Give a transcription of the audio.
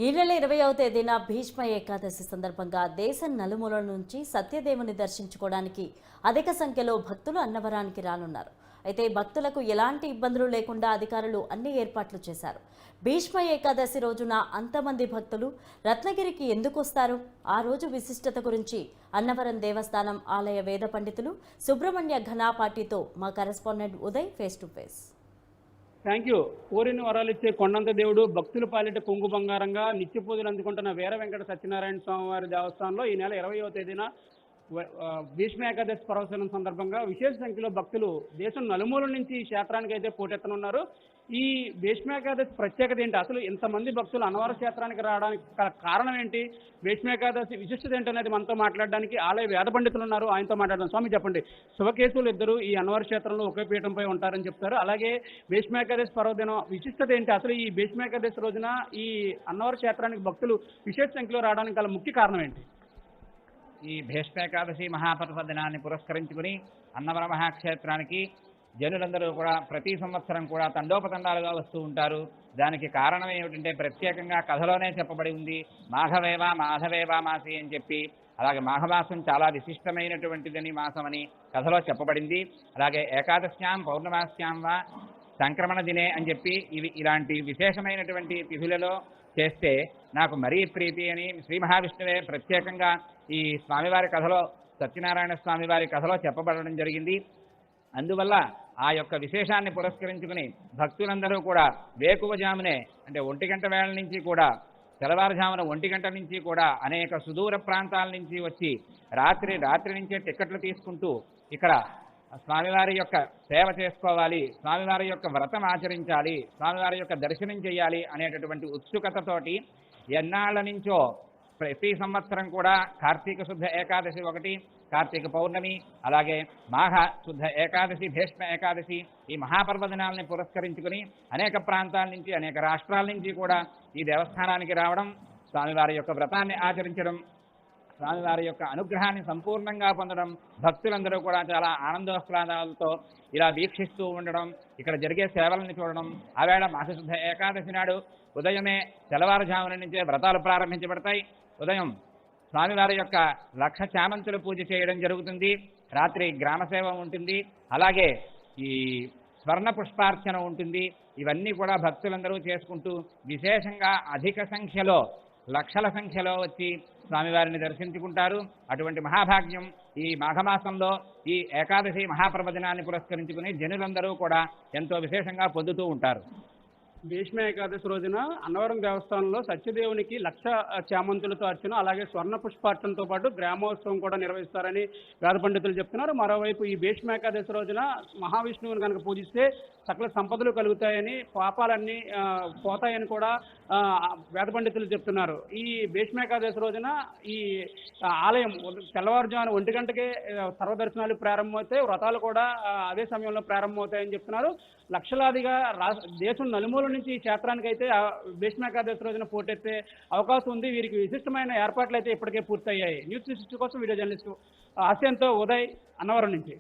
ఈ నెల 20వ తేదీన భీష్మ ఏకాదశి సందర్భంగా దేశం నలుమూలల నుంచి సత్యదేవుని దర్శించుకోవడానికి అధిక సంఖ్యలో భక్తులు అన్నవరానికి రానున్నారు. అయితే భక్తులకు ఎలాంటి ఇబ్బందులు లేకుండా అధికారులు అన్ని ఏర్పాట్లు చేశారు. భీష్మ ఏకాదశి రోజున అంతమంది భక్తులు రత్నగిరికి ఎందుకు వస్తారు? ఆ రోజు విశిష్టత గురించి అన్నవరం దేవస్థానం ఆలయ వేద పండితులు సుబ్రహ్మణ్య ఘనాపాటితో మా correspondent Uday face to face. Thank you. కోరిన వరాలు ఇచ్చే కొండంత దేవుడు, భక్తుల పాలిట కొంగు బంగారంగా నిత్య పూజలు అందుకుంటున్న వీర వెంకట సత్యనారాయణ స్వామివారి దేవస్థానంలో ఈ నెల 20వ తేదీన భీష్మ ఏకాదశి పర్వదినం సందర్భంగా విశేష సంఖ్యలో భక్తులు దేశం నలుమూల నుంచి ఈ క్షేత్రానికి అయితే పోటెత్తనున్నారు. ఈ భీష్మ ఏకాదశి ప్రత్యేకత ఏంటి? అసలు ఇంతమంది భక్తులు అన్నవర క్షేత్రానికి రావడానికి కారణం ఏంటి? భీష్మ ఏకాదశి విశిష్టత ఏంటనేది మనతో మాట్లాడడానికి ఆలయ వేద పండితులు ఉన్నారు. ఆయనతో మాట్లాడదాం. స్వామి చెప్పండి, శుభకేశులు ఇద్దరు ఈ అన్నవర క్షేత్రంలో ఒకే పీఠంపై ఉంటారని చెప్తారు. అలాగే భీష్మ ఏకాదశి పర్వదినం విశిష్టత ఏంటి? అసలు ఈ భీష్మ ఏకాదశి రోజున ఈ అన్నవర క్షేత్రానికి భక్తులు విశేష సంఖ్యలో రావడానికి గల ముఖ్య కారణం ఏంటి? ఈ భీష్మేకాదశి మహాపర్వ దినాన్ని పురస్కరించుకుని అన్నవర మహాక్షేత్రానికి జనులందరూ కూడా ప్రతి సంవత్సరం కూడా తండోపతండాలుగా వస్తూ ఉంటారు. దానికి కారణం ఏమిటంటే ప్రత్యేకంగా కథలోనే చెప్పబడి ఉంది. మాఘవేవ మాధవేవ మాసి అని చెప్పి, అలాగే మాఘమాసం చాలా విశిష్టమైనటువంటిదని మాసమని కథలో చెప్పబడింది. అలాగే ఏకాదశ్యాం పౌర్ణమాస్యాం వా సంక్రమణ దినే అని చెప్పి ఇలాంటి విశేషమైనటువంటి తిథులలో చేస్తే నాకు మరీ ప్రీతి అని శ్రీ మహావిష్ణువే ప్రత్యేకంగా ఈ స్వామివారి కథలో, సత్యనారాయణ స్వామివారి కథలో చెప్పబడడం జరిగింది. అందువల్ల ఆ యొక్క విశేషాన్ని పురస్కరించుకుని భక్తులందరూ కూడా వేకువజామునే అంటే 1 గంట వేళ నుంచి కూడా, తెల్లవారుజామున 1 గంట నుంచి కూడా అనేక సుదూర ప్రాంతాల నుంచి వచ్చి రాత్రి నుంచే టిక్కెట్లు తీసుకుంటూ ఇక్కడ స్వామివారి యొక్క సేవ చేసుకోవాలి, స్వామివారి యొక్క వ్రతం ఆచరించాలి, స్వామివారి యొక్క దర్శనం చేయాలి అనేటటువంటి ఉత్సుకతతోటి ఎన్నాళ్ళ నుంచో ప్రతి సంవత్సరం కూడా కార్తీక శుద్ధ ఏకాదశి ఒకటి, కార్తీక పౌర్ణమి, అలాగే మాఘ శుద్ధ ఏకాదశి, భీష్మ ఏకాదశి ఈ మహాపర్వదినాలని పురస్కరించుకుని అనేక ప్రాంతాల నుంచి, అనేక రాష్ట్రాల నుంచి కూడా ఈ దేవస్థానానికి రావడం, స్వామివారి యొక్క వ్రతాన్ని ఆచరించడం, స్వామివారి యొక్క అనుగ్రహాన్ని సంపూర్ణంగా పొందడం, భక్తులందరూ కూడా చాలా ఆనందోహ్లాదాలతో ఇలా వీక్షిస్తూ ఉండడం, ఇక్కడ జరిగే సేవలను చూడడం. ఆవేళ మాఘశుద్ధ ఏకాదశి నాడు ఉదయమే తెల్లవారుజామున నుంచే వ్రతాలు ప్రారంభించబడతాయి. ఉదయం స్వామివారి యొక్క 1,00,000 చామంతుల పూజ చేయడం జరుగుతుంది. రాత్రి గ్రామసేవ ఉంటుంది. అలాగే ఈ స్వర్ణ పుష్పార్చన ఉంటుంది. ఇవన్నీ కూడా భక్తులందరూ చేసుకుంటూ విశేషంగా అధిక సంఖ్యలో, లక్షల సంఖ్యలో వచ్చి స్వామివారిని దర్శించుకుంటారు. అటువంటి మహాభాగ్యం ఈ మాఘమాసంలో ఈ ఏకాదశి మహాపర్వదినాన్ని పురస్కరించుకుని జనులందరూ కూడా ఎంతో విశేషంగా పొందుతూ ఉంటారు. భీష్మ ఏకాదశి రోజున అన్నవరం దేవస్థానంలో సత్యదేవునికి 1,00,000 చామంతులతో అర్చన, అలాగే స్వర్ణ పుష్పార్చనతో పాటు గ్రామోత్సవం కూడా నిర్వహిస్తారని వేద పండితులు చెప్తున్నారు. మరోవైపు ఈ భీష్మ ఏకాదశి రోజున మహావిష్ణువుని కనుక పూజిస్తే సకల సంపదలు కలుగుతాయని, పాపాలన్నీ పోతాయని కూడా వేద పండితులు చెప్తున్నారు. ఈ భీష్మ ఏకాదశి రోజున ఈ ఆలయం తెల్లవారుజామున 1 గంటకే సర్వదర్శనాలు ప్రారంభమవుతాయి. వ్రతాలు కూడా అదే సమయంలో ప్రారంభమవుతాయని చెప్తున్నారు. లక్షలాదిగా దేశం నలుమూల నుంచి ఈ క్షేత్రానికి అయితే భీష్మ ఏకాదశి రోజున పోటెత్తే అవకాశం ఉంది. వీరికి విశిష్టమైన ఏర్పాట్లు అయితే ఇప్పటికే పూర్తయ్యాయి. న్యూస్ 360 కోసం వీడియో జర్నలిస్టు ఆశయంతో ఉదయ్, అన్నవరం నుంచి.